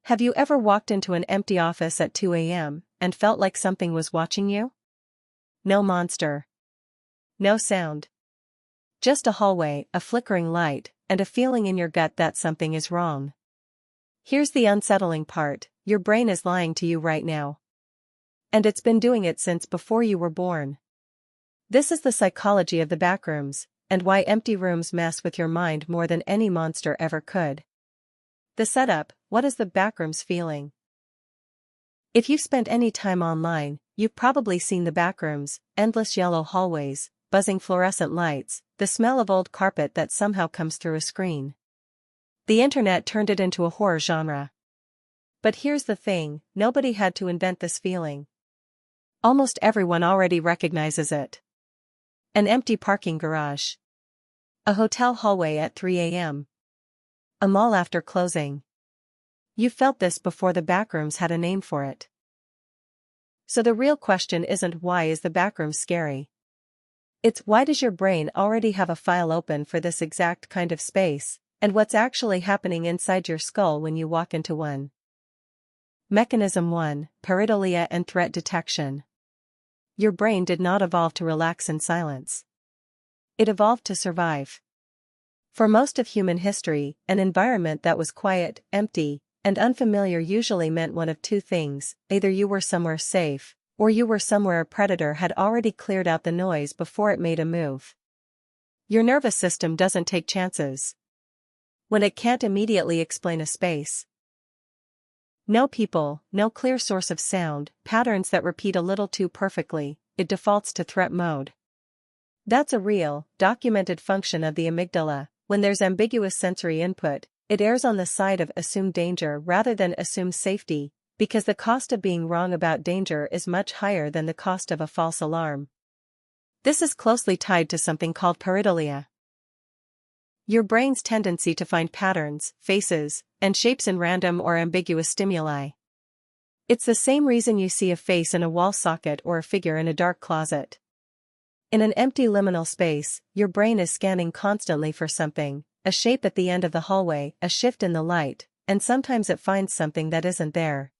Have you ever walked into an empty office at 2 a.m. and felt like something was watching you? No monster. No sound. Just a hallway, a flickering light, and a feeling in your gut that something is wrong. Here's the unsettling part: your brain is lying to you right now. And it's been doing it since before you were born. This is the psychology of the backrooms, and why empty rooms mess with your mind more than any monster ever could. The setup: what is the backrooms feeling? If you've spent any time online, you've probably seen the backrooms: endless yellow hallways, buzzing fluorescent lights, the smell of old carpet that somehow comes through a screen. The internet turned it into a horror genre. But here's the thing: nobody had to invent this feeling. Almost everyone already recognizes it. An empty parking garage. A hotel hallway at 3 a.m. A mall after closing. You felt this before the backrooms had a name for it. So the real question isn't why is the backroom scary? It's why does your brain already have a file open for this exact kind of space, and what's actually happening inside your skull when you walk into one. Mechanism 1: Pareidolia and threat detection. Your brain did not evolve to relax in silence. It evolved to survive. For most of human history, an environment that was quiet, empty, and unfamiliar usually meant one of two things: either you were somewhere safe, or you were somewhere a predator had already cleared out the noise before it made a move. Your nervous system doesn't take chances when it can't immediately explain a space. No people, no clear source of sound, patterns that repeat a little too perfectly, it defaults to threat mode. That's a real, documented function of the amygdala. When there's ambiguous sensory input, it errs on the side of assumed danger rather than assumed safety, because the cost of being wrong about danger is much higher than the cost of a false alarm. This is closely tied to something called pareidolia. Your brain's tendency to find patterns, faces, and shapes in random or ambiguous stimuli. It's the same reason you see a face in a wall socket or a figure in a dark closet. In an empty liminal space, your brain is scanning constantly for something: a shape at the end of the hallway, a shift in the light, and sometimes it finds something that isn't there.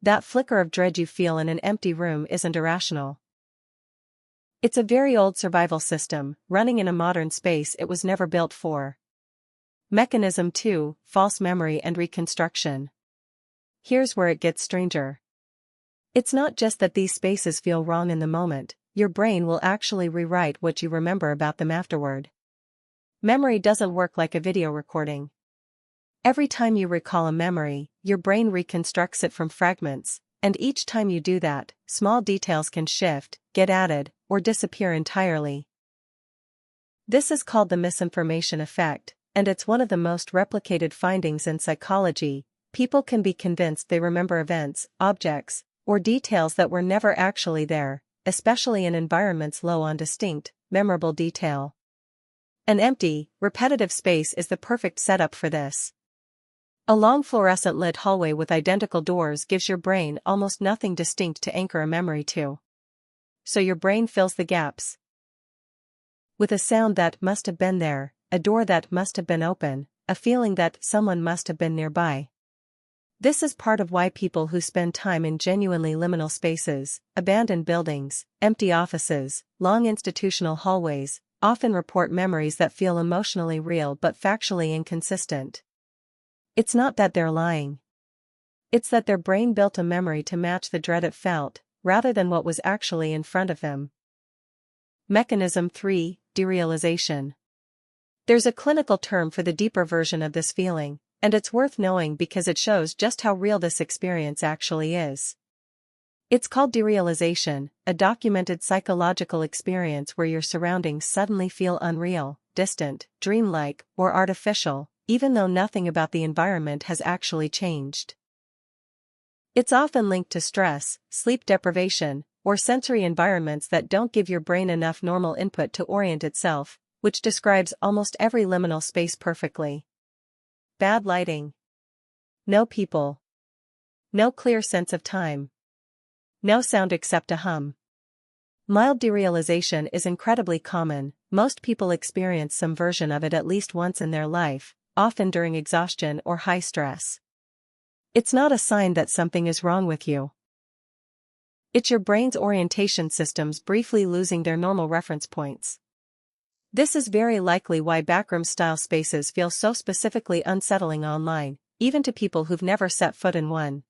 That flicker of dread you feel in an empty room isn't irrational. It's a very old survival system, running in a modern space it was never built for. Mechanism 2: False memory and reconstruction. Here's where it gets stranger. It's not just that these spaces feel wrong in the moment, your brain will actually rewrite what you remember about them afterward. Memory doesn't work like a video recording. Every time you recall a memory, your brain reconstructs it from fragments, and each time you do that, small details can shift, get added, or disappear entirely. This is called the misinformation effect, and it's one of the most replicated findings in psychology. People can be convinced they remember events, objects, or details that were never actually there, especially in environments low on distinct, memorable detail. An empty, repetitive space is the perfect setup for this. A long fluorescent lit hallway with identical doors gives your brain almost nothing distinct to anchor a memory to. So your brain fills the gaps with a sound that must have been there, a door that must have been open, a feeling that someone must have been nearby. This is part of why people who spend time in genuinely liminal spaces, abandoned buildings, empty offices, long institutional hallways, often report memories that feel emotionally real but factually inconsistent. It's not that they're lying. It's that their brain built a memory to match the dread it felt, rather than what was actually in front of them. Mechanism 3: Derealization. There's a clinical term for the deeper version of this feeling, and it's worth knowing because it shows just how real this experience actually is. It's called derealization, a documented psychological experience where your surroundings suddenly feel unreal, distant, dreamlike, or artificial, even though nothing about the environment has actually changed. It's often linked to stress, sleep deprivation, or sensory environments that don't give your brain enough normal input to orient itself, which describes almost every liminal space perfectly. Bad lighting. No people. No clear sense of time. No sound except a hum. Mild derealization is incredibly common. Most people experience some version of it at least once in their life, often during exhaustion or high stress. It's not a sign that something is wrong with you. It's your brain's orientation systems briefly losing their normal reference points. This is very likely why backroom-style spaces feel so specifically unsettling online, even to people who've never set foot in one.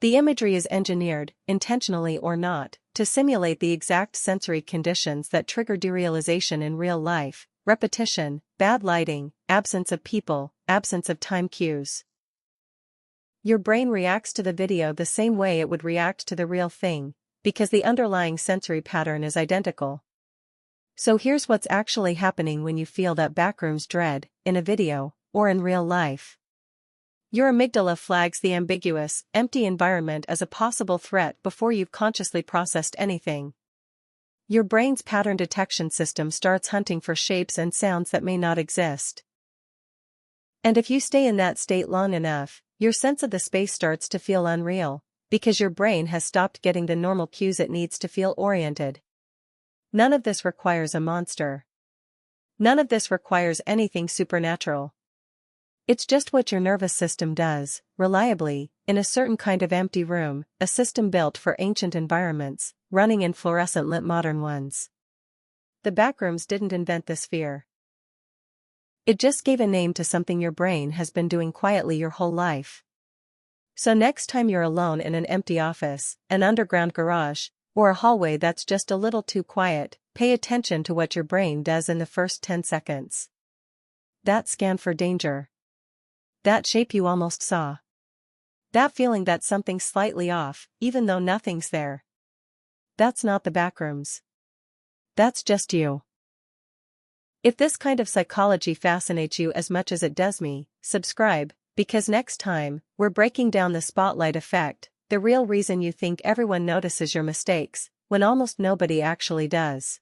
The imagery is engineered, intentionally or not, to simulate the exact sensory conditions that trigger derealization in real life: repetition, bad lighting, absence of people, absence of time cues. Your brain reacts to the video the same way it would react to the real thing, because the underlying sensory pattern is identical. So here's what's actually happening when you feel that backrooms dread, in a video, or in real life. Your amygdala flags the ambiguous, empty environment as a possible threat before you've consciously processed anything. Your brain's pattern detection system starts hunting for shapes and sounds that may not exist. And if you stay in that state long enough, your sense of the space starts to feel unreal, because your brain has stopped getting the normal cues it needs to feel oriented. None of this requires a monster. None of this requires anything supernatural. It's just what your nervous system does, reliably, in a certain kind of empty room, a system built for ancient environments, running in fluorescent-lit modern ones. The backrooms didn't invent this fear. It just gave a name to something your brain has been doing quietly your whole life. So next time you're alone in an empty office, an underground garage, or a hallway that's just a little too quiet, pay attention to what your brain does in the first 10 seconds. That scan for danger. That shape you almost saw. That feeling that something's slightly off, even though nothing's there. That's not the backrooms. That's just you. If this kind of psychology fascinates you as much as it does me, subscribe, because next time, we're breaking down the spotlight effect, the real reason you think everyone notices your mistakes, when almost nobody actually does.